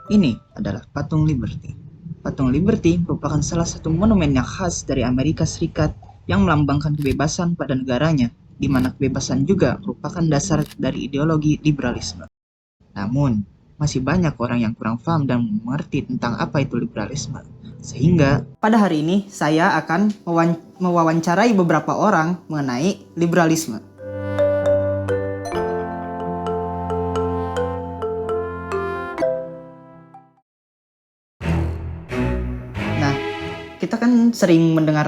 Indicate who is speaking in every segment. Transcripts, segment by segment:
Speaker 1: Ini adalah patung Liberty. Patung Liberty merupakan salah satu monumen yang khas dari Amerika Serikat yang melambangkan kebebasan pada negaranya, di mana kebebasan juga merupakan dasar dari ideologi liberalisme. Namun, masih banyak orang yang kurang paham dan mengerti tentang apa itu liberalisme. Sehingga, pada hari ini saya akan mewawancarai beberapa orang mengenai liberalisme. Nah, kita kan sering mendengar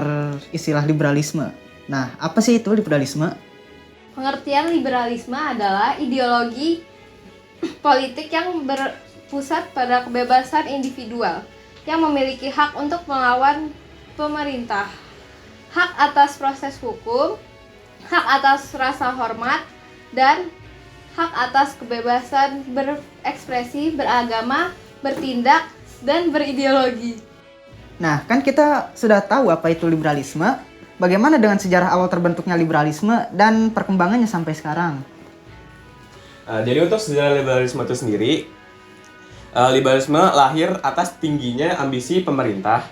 Speaker 1: istilah liberalisme. Nah, apa sih itu liberalisme?
Speaker 2: Pengertian liberalisme adalah ideologi politik yang berpusat pada kebebasan individual yang memiliki hak untuk melawan pemerintah, hak atas proses hukum, hak atas rasa hormat, dan hak atas kebebasan berekspresi, beragama, bertindak, dan berideologi.
Speaker 1: Nah, kan kita sudah tahu apa itu liberalisme. Bagaimana dengan sejarah awal terbentuknya liberalisme dan perkembangannya sampai sekarang?
Speaker 3: Jadi untuk sejarah liberalisme itu sendiri, liberalisme lahir atas tingginya ambisi pemerintah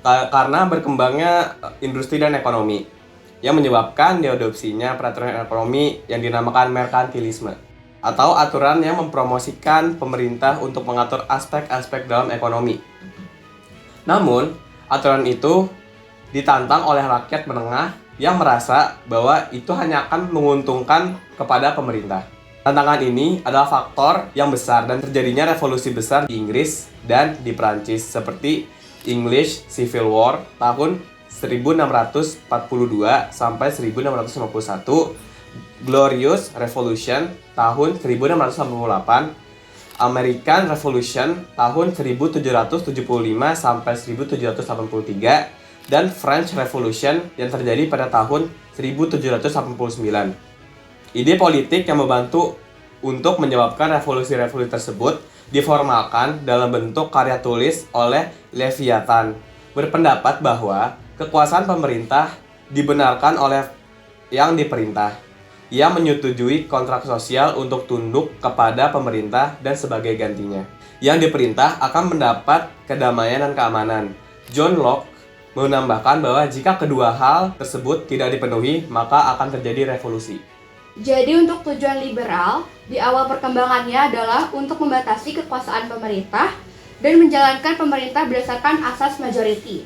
Speaker 3: karena berkembangnya industri dan ekonomi yang menyebabkan diadopsinya peraturan ekonomi yang dinamakan merkantilisme atau aturan yang mempromosikan pemerintah untuk mengatur aspek-aspek dalam ekonomi. Namun, aturan itu ditantang oleh rakyat menengah yang merasa bahwa itu hanya akan menguntungkan kepada pemerintah. Tantangan ini adalah faktor yang besar dan terjadinya revolusi besar di Inggris dan di Prancis seperti English Civil War tahun 1642 sampai 1651, Glorious Revolution tahun 1688, American Revolution tahun 1775 sampai 1783, dan French Revolution yang terjadi pada tahun 1789. Ide politik yang membantu untuk menyebabkan revolusi-revolusi tersebut diformalkan dalam bentuk karya tulis oleh Leviathan, berpendapat bahwa kekuasaan pemerintah dibenarkan oleh yang diperintah. Ia menyetujui kontrak sosial untuk tunduk kepada pemerintah dan sebagai gantinya. Yang diperintah akan mendapat kedamaian dan keamanan. John Locke menambahkan bahwa jika kedua hal tersebut tidak dipenuhi, maka akan terjadi revolusi.
Speaker 2: Jadi untuk tujuan liberal, di awal perkembangannya adalah untuk membatasi kekuasaan pemerintah dan menjalankan pemerintah berdasarkan asas majority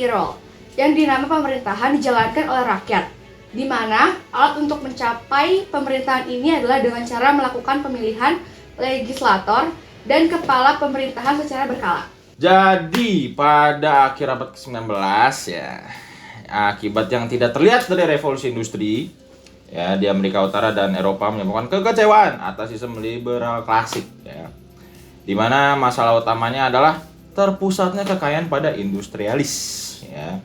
Speaker 2: rule, yang dinamakan pemerintahan dijalankan oleh rakyat, di mana alat untuk mencapai pemerintahan ini adalah dengan cara melakukan pemilihan legislator dan kepala pemerintahan secara berkala.
Speaker 4: Jadi pada akhir abad ke-19 ya, akibat yang tidak terlihat dari revolusi industri ya di Amerika Utara dan Eropa menyebabkan kekecewaan atas sistem liberal klasik ya. Di mana masalah utamanya adalah terpusatnya kekayaan pada industrialis ya,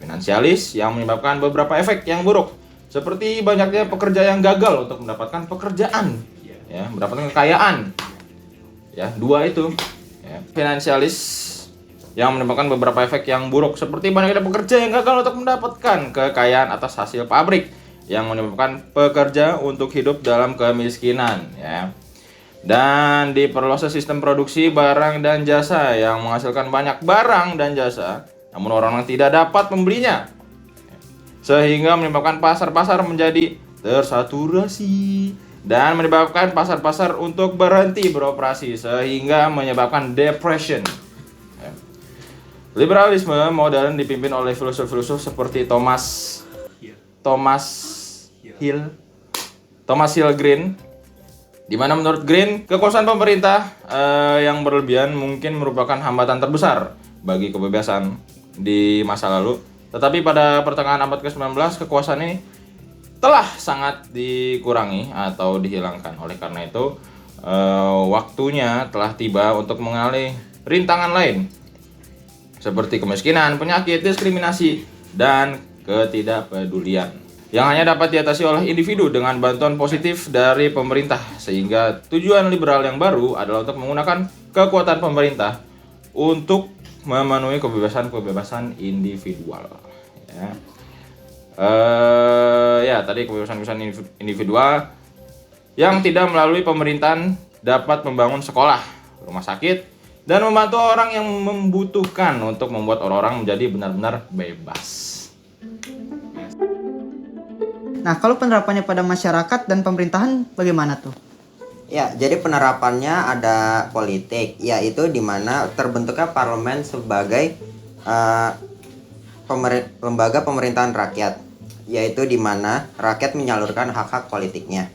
Speaker 4: finansialis yang menyebabkan beberapa efek yang buruk seperti banyaknya pekerja yang gagal untuk mendapatkan pekerjaan ya, mendapatkan kekayaan ya, dua itu ya. Finansialis yang menyebabkan beberapa efek yang buruk seperti banyaknya pekerja yang gagal untuk mendapatkan kekayaan atas hasil pabrik yang menyebabkan pekerja untuk hidup dalam kemiskinan ya. Dan diperluas sistem produksi barang dan jasa yang menghasilkan banyak barang dan jasa, namun orang-orang tidak dapat membelinya, sehingga menyebabkan pasar-pasar menjadi tersaturasi dan menyebabkan pasar-pasar untuk berhenti beroperasi, sehingga menyebabkan depression. Liberalisme modern dipimpin oleh filosof-filosof seperti Thomas Hill Green, di mana menurut Green kekuasaan pemerintah yang berlebihan mungkin merupakan hambatan terbesar bagi kebebasan di masa lalu. Tetapi pada pertengahan abad ke-19 kekuasaan ini telah sangat dikurangi atau dihilangkan. Oleh karena itu waktunya telah tiba untuk mengalih rintangan lain seperti kemiskinan, penyakit, diskriminasi, dan ketidakpedulian yang hanya dapat diatasi oleh individu dengan bantuan positif dari pemerintah, sehingga tujuan liberal yang baru adalah untuk menggunakan kekuatan pemerintah untuk memenuhi kebebasan individual ya. Tadi kebebasan individual yang tidak melalui pemerintahan dapat membangun sekolah, rumah sakit, dan membantu orang yang membutuhkan untuk membuat orang-orang menjadi benar-benar bebas.
Speaker 1: Nah, kalau penerapannya pada masyarakat dan pemerintahan bagaimana tuh?
Speaker 5: Ya, jadi penerapannya ada politik, yaitu di mana terbentuknya parlemen sebagai lembaga pemerintahan rakyat, yaitu di mana rakyat menyalurkan hak-hak politiknya.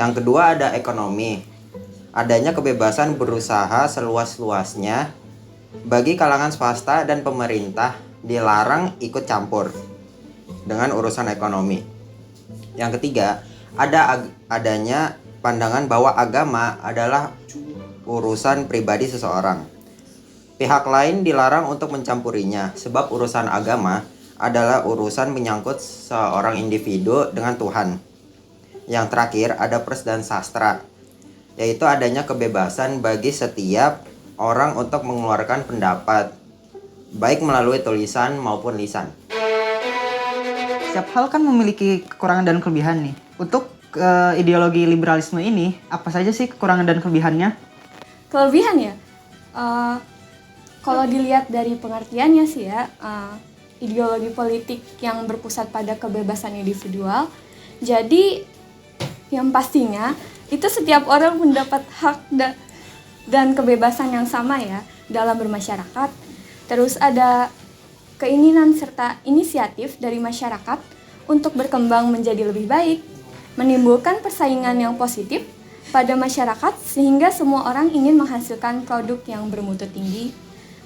Speaker 5: Yang kedua ada ekonomi, adanya kebebasan berusaha seluas-luasnya bagi kalangan swasta dan pemerintah dilarang ikut campur dengan urusan ekonomi. Yang ketiga, adanya pandangan bahwa agama adalah urusan pribadi seseorang. Pihak lain dilarang untuk mencampurinya, sebab urusan agama adalah urusan menyangkut seorang individu dengan Tuhan. Yang terakhir, ada pers dan sastra, yaitu adanya kebebasan bagi setiap orang untuk mengeluarkan pendapat, baik melalui tulisan maupun lisan.
Speaker 1: Setiap hal kan memiliki kekurangan dan kelebihan nih. Untuk ideologi liberalisme ini, apa saja sih kekurangan dan kelebihannya?
Speaker 2: Kelebihan ya? Kalau dilihat dari pengertiannya sih ya, ideologi politik yang berpusat pada kebebasan individual. Jadi yang pastinya itu setiap orang mendapat hak dan kebebasan yang sama ya dalam bermasyarakat. Terus ada keinginan serta inisiatif dari masyarakat untuk berkembang menjadi lebih baik, menimbulkan persaingan yang positif pada masyarakat sehingga semua orang ingin menghasilkan produk yang bermutu tinggi.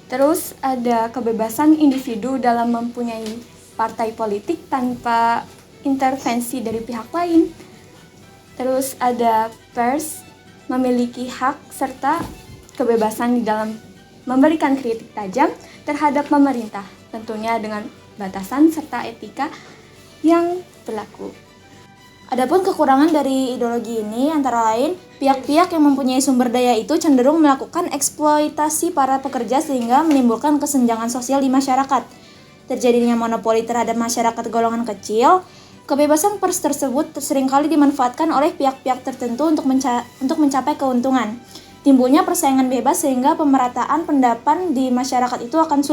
Speaker 2: Terus ada kebebasan individu dalam mempunyai partai politik tanpa intervensi dari pihak lain. Terus ada pers memiliki hak serta kebebasan di dalam memberikan kritik tajam terhadap pemerintah, tentunya dengan batasan serta etika yang berlaku.
Speaker 6: Adapun kekurangan dari ideologi ini antara lain, pihak-pihak yang mempunyai sumber daya itu cenderung melakukan eksploitasi para pekerja sehingga menimbulkan kesenjangan sosial di masyarakat. Terjadinya monopoli terhadap masyarakat golongan kecil, kebebasan pers tersebut seringkali dimanfaatkan oleh pihak-pihak tertentu untuk mencapai keuntungan. Timbulnya persaingan bebas sehingga pemerataan pendapat di masyarakat itu akan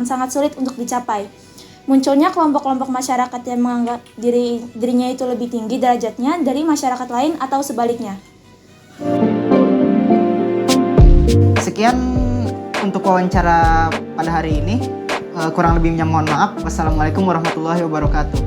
Speaker 6: sangat sulit untuk dicapai. Munculnya kelompok-kelompok masyarakat yang menganggap dirinya itu lebih tinggi derajatnya dari masyarakat lain atau sebaliknya.
Speaker 1: Sekian untuk wawancara pada hari ini. Kurang lebihnya mohon maaf. Wassalamualaikum warahmatullahi wabarakatuh.